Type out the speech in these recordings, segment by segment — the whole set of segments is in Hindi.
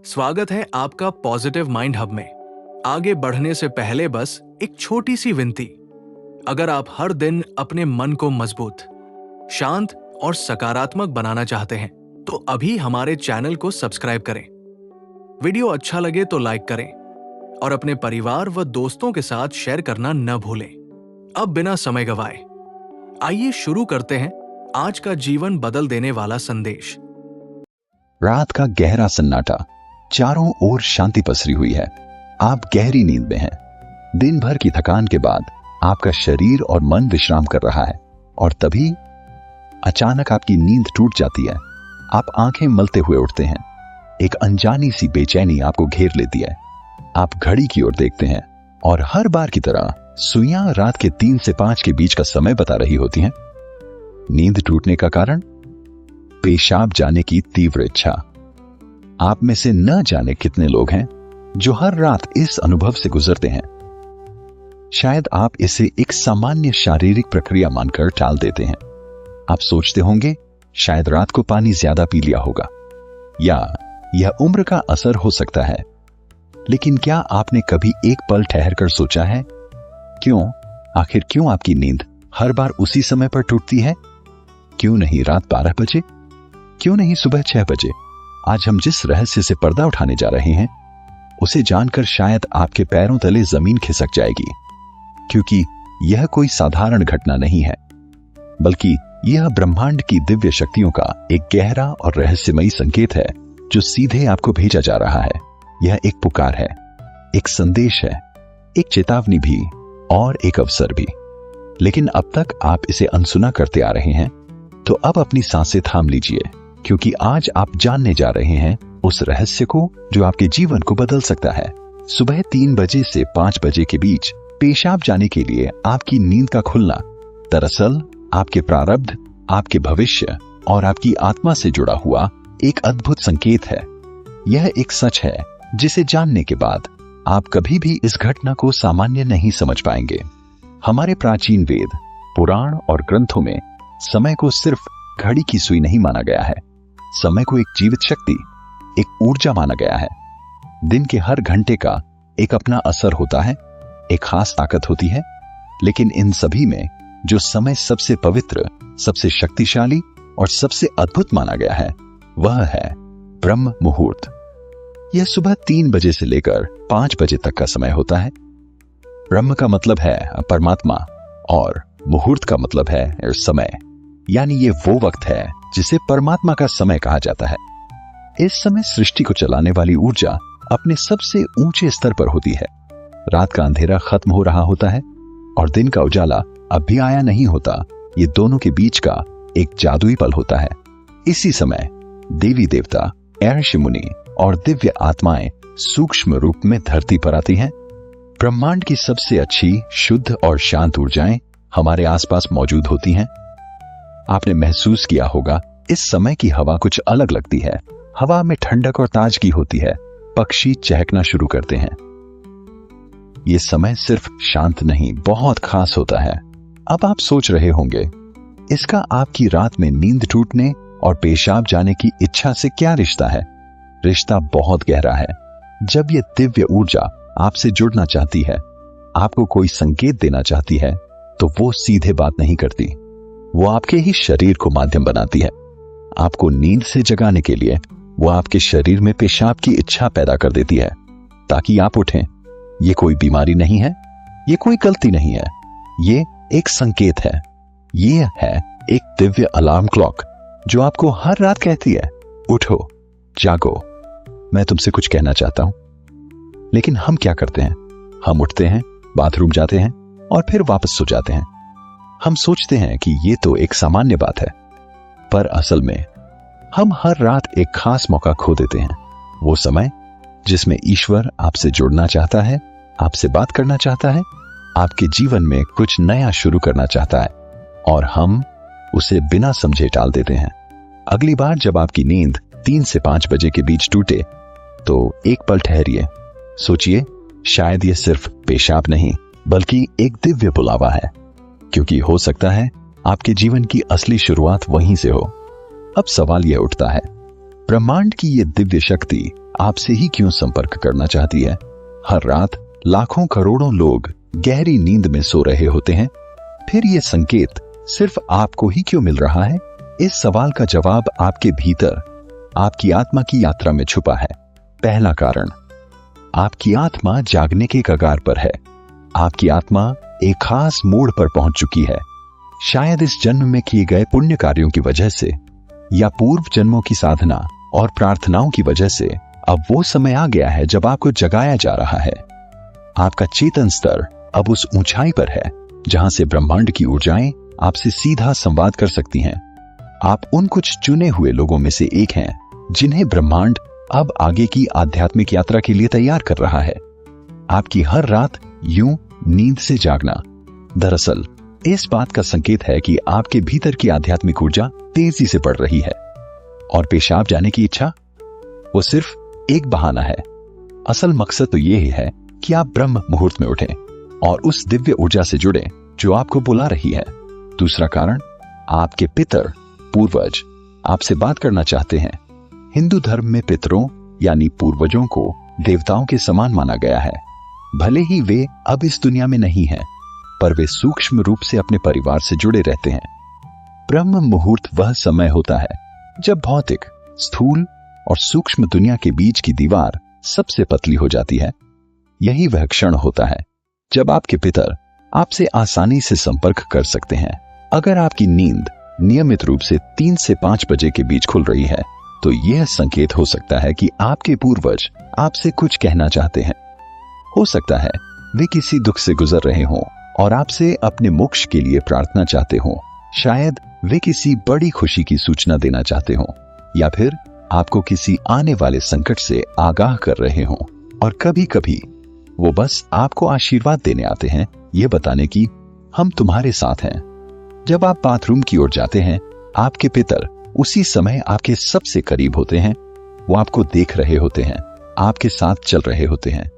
स्वागत है आपका पॉजिटिव माइंड हब में। आगे बढ़ने से पहले बस एक छोटी सी विनती। अगर आप हर दिन अपने मन को मजबूत, शांत और सकारात्मक बनाना चाहते हैं तो अभी हमारे चैनल को सब्सक्राइब करें। वीडियो अच्छा लगे तो लाइक करें और अपने परिवार व दोस्तों के साथ शेयर करना न भूलें। अब बिना समय गवाए आइए शुरू करते हैं आज का जीवन बदल देने वाला संदेश। रात का गहरा सन्नाटा, चारों ओर शांति पसरी हुई है। आप गहरी नींद में हैं। दिन भर की थकान के बाद आपका शरीर और मन विश्राम कर रहा है और तभी अचानक आपकी नींद टूट जाती है। आप आंखें मलते हुए उठते हैं। एक अनजानी सी बेचैनी आपको घेर लेती है। आप घड़ी की ओर देखते हैं और हर बार की तरह सुइयां रात के 3 से 5 के बीच का समय बता रही होती हैं। नींद टूटने का कारण? पेशाब जाने की तीव्र इच्छा। आप में से न जाने कितने लोग हैं जो हर रात इस अनुभव से गुजरते हैं। शायद आप इसे एक सामान्य शारीरिक प्रक्रिया मानकर टाल देते हैं। आप सोचते होंगे शायद रात को पानी ज्यादा पी लिया होगा या यह उम्र का असर हो सकता है। लेकिन क्या आपने कभी एक पल ठहरकर सोचा है आखिर क्यों आपकी नींद हर बार उसी समय पर टूटती है? क्यों नहीं रात 12 बजे? क्यों नहीं सुबह 6 बजे? आज हम जिस रहस्य से पर्दा उठाने जा रहे हैं उसे जानकर शायद आपके पैरों तले जमीन खिसक जाएगी, क्योंकि यह कोई साधारण घटना नहीं है, बल्कि यह ब्रह्मांड की दिव्य शक्तियों का एक गहरा और रहस्यमयी संकेत है जो सीधे आपको भेजा जा रहा है। यह एक पुकार है, एक संदेश है, एक चेतावनी भी और एक अवसर भी। लेकिन अब तक आप इसे अनसुना करते आ रहे हैं, तो अब अपनी सांसें थाम लीजिए, क्योंकि आज आप जानने जा रहे हैं उस रहस्य को जो आपके जीवन को बदल सकता है। सुबह 3 बजे से 5 बजे के बीच पेशाब जाने के लिए आपकी नींद का खुलना दरअसल आपके प्रारब्ध, आपके भविष्य और आपकी आत्मा से जुड़ा हुआ एक अद्भुत संकेत है। यह एक सच है जिसे जानने के बाद आप कभी भी इस घटना को सामान्य नहीं समझ पाएंगे। हमारे प्राचीन वेद, पुराण और ग्रंथों में समय को सिर्फ घड़ी की सुई नहीं माना गया है। समय को एक जीवित शक्ति, एक ऊर्जा माना गया है। दिन के हर घंटे का एक अपना असर होता है, एक खास ताकत होती है। लेकिन इन सभी में जो समय सबसे पवित्र, सबसे शक्तिशाली और सबसे अद्भुत माना गया है वह है ब्रह्म मुहूर्त। यह सुबह 3 बजे से लेकर 5 बजे तक का समय होता है। ब्रह्म का मतलब है परमात्मा और मुहूर्त का मतलब है समय, यानी ये वो वक्त है जिसे परमात्मा का समय कहा जाता है। इस समय सृष्टि को चलाने वाली ऊर्जा अपने सबसे ऊंचे स्तर पर होती है। रात का अंधेरा खत्म हो रहा होता है और दिन का उजाला अब भी आया नहीं होता। ये दोनों के बीच का एक जादुई पल होता है। इसी समय देवी देवता, ऋषि मुनि और दिव्य आत्माएं सूक्ष्म रूप में धरती पर आती हैं। ब्रह्मांड की सबसे अच्छी, शुद्ध और शांत ऊर्जाएं हमारे आसपास मौजूद होती हैं। आपने महसूस किया होगा इस समय की हवा कुछ अलग लगती है। हवा में ठंडक और ताजगी होती है। पक्षी चहकना शुरू करते हैं। ये समय सिर्फ शांत नहीं, बहुत खास होता है। अब आप सोच रहे होंगे इसका आपकी रात में नींद टूटने और पेशाब जाने की इच्छा से क्या रिश्ता है? रिश्ता बहुत गहरा है। जब ये दिव्य ऊर्जा आपसे जुड़ना चाहती है, आपको कोई संकेत देना चाहती है, तो वो सीधे बात नहीं करती। वो आपके ही शरीर को माध्यम बनाती है। आपको नींद से जगाने के लिए वो आपके शरीर में पेशाब की इच्छा पैदा कर देती है ताकि आप उठें। ये कोई बीमारी नहीं है, ये कोई गलती नहीं है, ये एक संकेत है। ये है एक दिव्य अलार्म क्लॉक जो आपको हर रात कहती है, उठो, जागो, मैं तुमसे कुछ कहना चाहता हूं। लेकिन हम क्या करते हैं? हम उठते हैं, बाथरूम जाते हैं और फिर वापस सो जाते हैं। हम सोचते हैं कि ये तो एक सामान्य बात है, पर असल में हम हर रात एक खास मौका खो देते हैं। वो समय जिसमें ईश्वर आपसे जुड़ना चाहता है, आपसे बात करना चाहता है, आपके जीवन में कुछ नया शुरू करना चाहता है, और हम उसे बिना समझे टाल देते हैं। अगली बार जब आपकी नींद 3 से 5 बजे के बीच टूटे तो एक पल ठहरिए, सोचिए, शायद ये सिर्फ पेशाब नहीं बल्कि एक दिव्य बुलावा है, क्योंकि हो सकता है आपके जीवन की असली शुरुआत वहीं से हो। अब सवाल यह उठता है, ब्रह्मांड की ये दिव्य शक्ति आपसे ही क्यों संपर्क करना चाहती है? हर रात लाखों करोड़ों लोग गहरी नींद में सो रहे होते हैं, फिर ये संकेत सिर्फ आपको ही क्यों मिल रहा है? इस सवाल का जवाब आपके भीतर आपकी आत्मा की यात्रा में छुपा है। पहला कारण, आपकी आत्मा जागने के कगार पर है। आपकी आत्मा एक खास मोड़ पर पहुंच चुकी है। शायद इस जन्म में किए गए पुण्य कार्यों की वजह से या पूर्व जन्मों की साधना और प्रार्थनाओं की वजह से अब वो समय आ गया है जब आपको जगाया जा रहा है। आपका चेतन स्तर अब उस ऊंचाई पर है जहां से ब्रह्मांड की ऊर्जाएं आपसे सीधा संवाद कर सकती हैं। आप उन कुछ चुने हुए लोगों में से एक हैं जिन्हें ब्रह्मांड अब आगे की आध्यात्मिक यात्रा के लिए तैयार कर रहा है। आपकी हर रात यूं नींद से जागना दरअसल इस बात का संकेत है कि आपके भीतर की आध्यात्मिक ऊर्जा तेजी से बढ़ रही है, और पेशाब जाने की इच्छा वो सिर्फ एक बहाना है। असल मकसद तो ये है कि आप ब्रह्म मुहूर्त में उठें और उस दिव्य ऊर्जा से जुड़ें जो आपको बुला रही है। दूसरा कारण, आपके पितर पूर्वज आपसे बात करना चाहते हैं। हिंदू धर्म में पितरों यानी पूर्वजों को देवताओं के समान माना गया है। भले ही वे अब इस दुनिया में नहीं हैं, पर वे सूक्ष्म रूप से अपने परिवार से जुड़े रहते हैं। ब्रह्म मुहूर्त वह समय होता है जब भौतिक, स्थूल और सूक्ष्म दुनिया के बीच की दीवार सबसे पतली हो जाती है। यही वह क्षण होता है जब आपके पितर आपसे आसानी से संपर्क कर सकते हैं। अगर आपकी नींद नियमित रूप से 3 से 5 बजे के बीच खुल रही है, तो यह संकेत हो सकता है कि आपके पूर्वज आपसे कुछ कहना चाहते हैं। हो सकता है वे किसी दुख से गुजर रहे हों और आपसे अपने मोक्ष के लिए प्रार्थना चाहते हों। शायद वे किसी बड़ी खुशी की सूचना देना चाहते हों, या फिर आपको किसी आने वाले संकट से आगाह कर रहे हों। और कभी कभी वो बस आपको आशीर्वाद देने आते हैं, ये बताने की हम तुम्हारे साथ हैं। जब आप बाथरूम की ओर जाते हैं, आपके पितर उसी समय आपके सबसे करीब होते हैं। वो आपको देख रहे होते हैं, आपके साथ चल रहे होते हैं।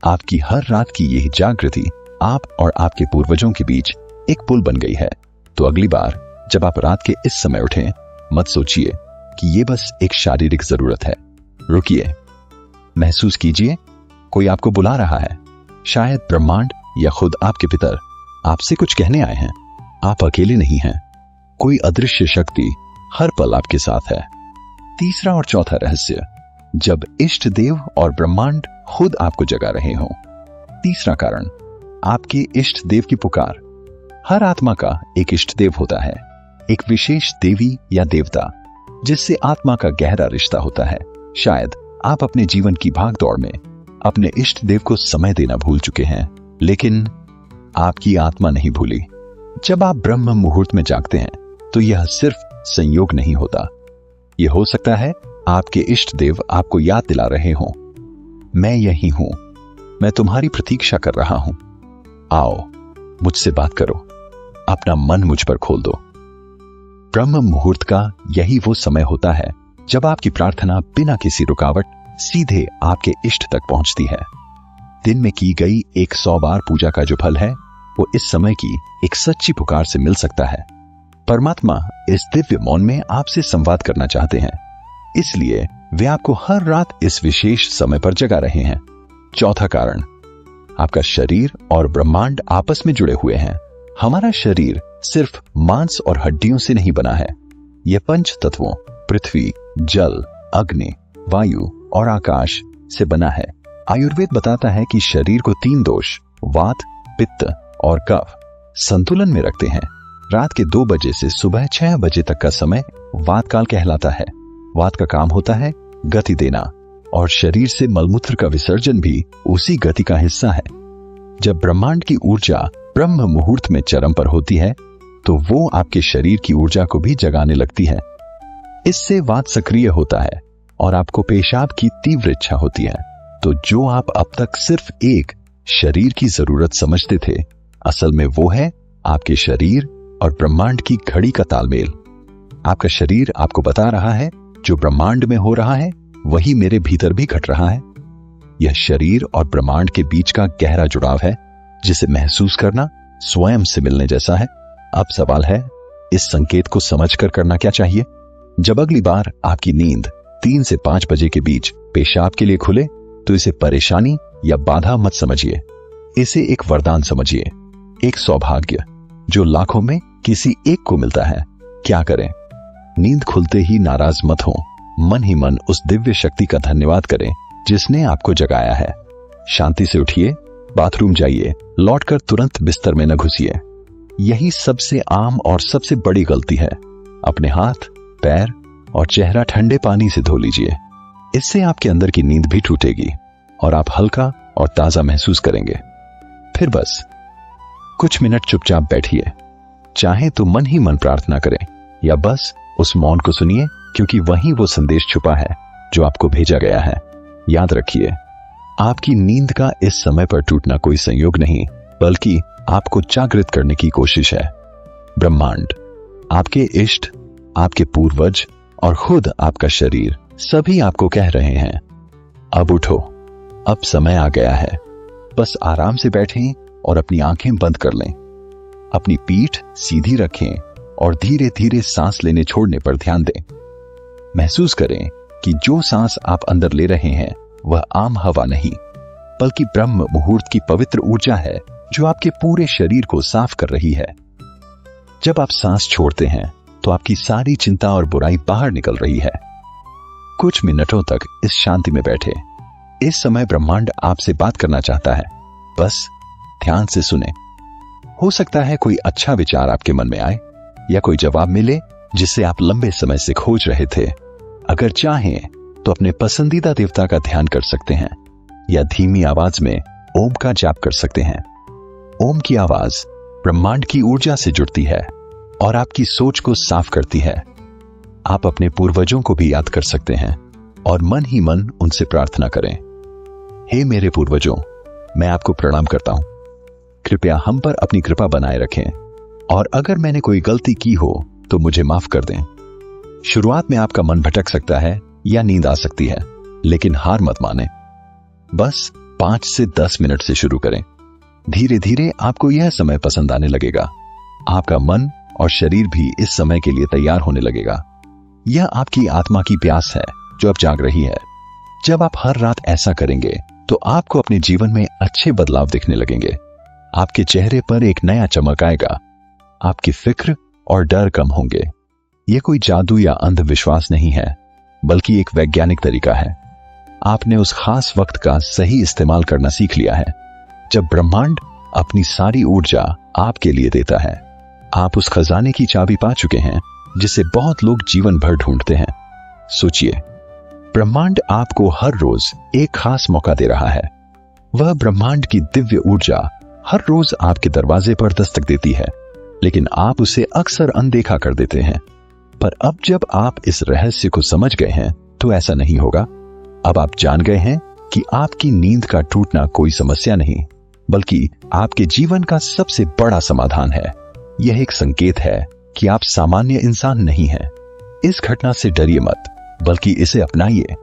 आपकी हर रात की यही जागृति आप और आपके पूर्वजों के बीच एक पुल बन गई है। तो अगली बार जब आप रात के इस समय उठें, मत सोचिए कि ये बस एक शारीरिक जरूरत है। रुकिए, महसूस कीजिए कोई आपको बुला रहा है। शायद ब्रह्मांड या खुद आपके पितर आपसे कुछ कहने आए हैं। आप अकेले नहीं हैं, कोई अदृश्य शक्ति हर पल आपके साथ है। तीसरा और चौथा रहस्य, जब इष्ट देव और ब्रह्मांड खुद आपको जगा रहे हों। तीसरा कारण, आपके इष्ट देव की पुकार। हर आत्मा का एक इष्ट देव होता है, एक विशेष देवी या देवता जिससे आत्मा का गहरा रिश्ता होता है। शायद आप अपने जीवन की भागदौड़ में अपने इष्ट देव को समय देना भूल चुके हैं, लेकिन आपकी आत्मा नहीं भूली। जब आप ब्रह्म मुहूर्त में जागते हैं, तो यह सिर्फ संयोग नहीं होता। यह हो सकता है आपके इष्ट देव आपको याद दिला रहे हों, मैं यही हूं, मैं तुम्हारी प्रतीक्षा कर रहा हूं, आओ मुझसे बात करो, अपना मन मुझ पर खोल दो। ब्रह्म मुहूर्त का यही वो समय होता है जब आपकी प्रार्थना बिना किसी रुकावट सीधे आपके इष्ट तक पहुंचती है। दिन में की गई 100 बार पूजा का जो फल है, वो इस समय की एक सच्ची पुकार से मिल सकता है। परमात्मा इस दिव्य मौन में आपसे संवाद करना चाहते हैं, इसलिए वे आपको हर रात इस विशेष समय पर जगा रहे हैं। चौथा कारण, आपका शरीर और ब्रह्मांड आपस में जुड़े हुए हैं। हमारा शरीर सिर्फ मांस और हड्डियों से नहीं बना है, यह 5 तत्वों पृथ्वी, जल, अग्नि, वायु और आकाश से बना है। आयुर्वेद बताता है कि शरीर को 3 दोष, वात, पित्त और कफ संतुलन में रखते हैं। रात के 2 बजे से सुबह 6 बजे तक का समय वात काल कहलाता है। वात का काम होता है गति देना, और शरीर से मलमूत्र का विसर्जन भी उसी गति का हिस्सा है। जब ब्रह्मांड की ऊर्जा ब्रह्म मुहूर्त में चरम पर होती है, तो वो आपके शरीर की ऊर्जा को भी जगाने लगती है। इससे वात सक्रिय होता है और आपको पेशाब की तीव्र इच्छा होती है। तो जो आप अब तक सिर्फ एक शरीर की जरूरत समझते थे, असल में वो है आपके शरीर और ब्रह्मांड की घड़ी का तालमेल। आपका शरीर आपको बता रहा है जो ब्रह्मांड में हो रहा है वही मेरे भीतर भी घट रहा है। यह शरीर और ब्रह्मांड के बीच का गहरा जुड़ाव है, जिसे महसूस करना स्वयं से मिलने जैसा है। अब सवाल है, इस संकेत को समझकर करना क्या चाहिए? जब अगली बार आपकी नींद 3 से 5 बजे के बीच पेशाब के लिए खुले तो इसे परेशानी या बाधा मत समझिए, इसे एक वरदान समझिए, एक सौभाग्य जो लाखों में किसी एक को मिलता है। क्या करें? नींद खुलते ही नाराज मत हो, मन ही मन उस दिव्य शक्ति का धन्यवाद करें जिसने आपको जगाया है। शांति से उठिए, बाथरूम जाइए, लौटकर तुरंत बिस्तर में न घुसिए। यही सबसे आम और सबसे बड़ी गलती है। अपने हाथ, पैर और चेहरा ठंडे पानी से धो लीजिए। इससे आपके अंदर की नींद भी टूटेगी और आप हल्का और ताजा महसूस करेंगे। फिर बस कुछ मिनट चुपचाप बैठिए, चाहे तो मन ही मन प्रार्थना करें या बस उस मौन को सुनिए, क्योंकि वहीं वो संदेश छुपा है जो आपको भेजा गया है। याद रखिए, आपकी नींद का इस समय पर टूटना कोई संयोग नहीं, बल्कि आपको जागृत करने की कोशिश है। ब्रह्मांड, आपके इष्ट, आपके पूर्वज और खुद आपका शरीर सभी आपको कह रहे हैं, अब उठो, अब समय आ गया है। बस आराम से बैठें और अपनी आंखें बंद कर लें। अपनी पीठ सीधी रखें और धीरे धीरे सांस लेने छोड़ने पर ध्यान दें। महसूस करें कि जो सांस आप अंदर ले रहे हैं वह आम हवा नहीं, बल्कि ब्रह्म मुहूर्त की पवित्र ऊर्जा है जो आपके पूरे शरीर को साफ कर रही है। जब आप सांस छोड़ते हैं तो आपकी सारी चिंता और बुराई बाहर निकल रही है। कुछ मिनटों तक इस शांति में बैठे। इस समय ब्रह्मांड आपसे बात करना चाहता है, बस ध्यान से सुने। हो सकता है कोई अच्छा विचार आपके मन में आए या कोई जवाब मिले जिसे आप लंबे समय से खोज रहे थे। अगर चाहें तो अपने पसंदीदा देवता का ध्यान कर सकते हैं या धीमी आवाज में ओम का जाप कर सकते हैं। ओम की आवाज ब्रह्मांड की ऊर्जा से जुड़ती है और आपकी सोच को साफ करती है। आप अपने पूर्वजों को भी याद कर सकते हैं और मन ही मन उनसे प्रार्थना करें। हे मेरे पूर्वजों, मैं आपको प्रणाम करता हूं। कृपया हम पर अपनी कृपा बनाए रखें और अगर मैंने कोई गलती की हो तो मुझे माफ कर दें। शुरुआत में आपका मन भटक सकता है या नींद आ सकती है, लेकिन हार मत माने। बस 5 से 10 मिनट से शुरू करें। धीरे धीरे आपको यह समय पसंद आने लगेगा। आपका मन और शरीर भी इस समय के लिए तैयार होने लगेगा। यह आपकी आत्मा की प्यास है जो अब जाग रही है। जब आप हर रात ऐसा करेंगे तो आपको अपने जीवन में अच्छे बदलाव दिखने लगेंगे। आपके चेहरे पर एक नया चमक आएगा। आपकी फिक्र और डर कम होंगे। यह कोई जादू या अंधविश्वास नहीं है, बल्कि एक वैज्ञानिक तरीका है। आपने उस खास वक्त का सही इस्तेमाल करना सीख लिया है जब ब्रह्मांड अपनी सारी ऊर्जा आपके लिए देता है। आप उस खजाने की चाबी पा चुके हैं जिसे बहुत लोग जीवन भर ढूंढते हैं। सोचिए, ब्रह्मांड आपको हर रोज एक खास मौका दे रहा है। वह ब्रह्मांड की दिव्य ऊर्जा हर रोज आपके दरवाजे पर दस्तक देती है, लेकिन आप उसे अक्सर अनदेखा कर देते हैं। पर अब जब आप इस रहस्य को समझ गए हैं तो ऐसा नहीं होगा। अब आप जान गए हैं कि आपकी नींद का टूटना कोई समस्या नहीं, बल्कि आपके जीवन का सबसे बड़ा समाधान है। यह एक संकेत है कि आप सामान्य इंसान नहीं हैं। इस घटना से डरिए मत, बल्कि इसे अपनाइए।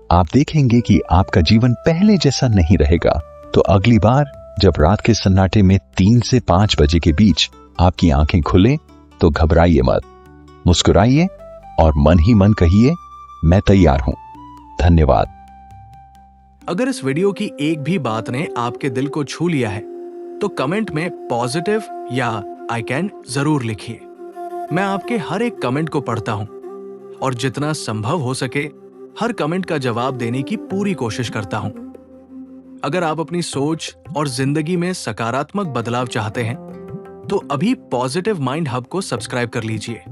आप देखेंगे कि आपका जीवन पहले जैसा नहीं रहेगा। तो अगली बार जब रात के सन्नाटे में 3 से 5 बजे के बीच आपकी आंखें खुलें तो घबराइए मत, मुस्कुराइए और मन ही मन कहिए, मैं तैयार हूं। धन्यवाद। अगर इस वीडियो की एक भी बात ने आपके दिल को छू लिया है तो कमेंट में पॉजिटिव या आई कैन जरूर लिखिए। मैं आपके हर एक कमेंट को पढ़ता हूं और जितना संभव हो सके हर कमेंट का जवाब देने की पूरी कोशिश करता हूं। अगर आप अपनी सोच और जिंदगी में सकारात्मक बदलाव चाहते हैं तो अभी पॉजिटिव माइंड हब को सब्सक्राइब कर लीजिए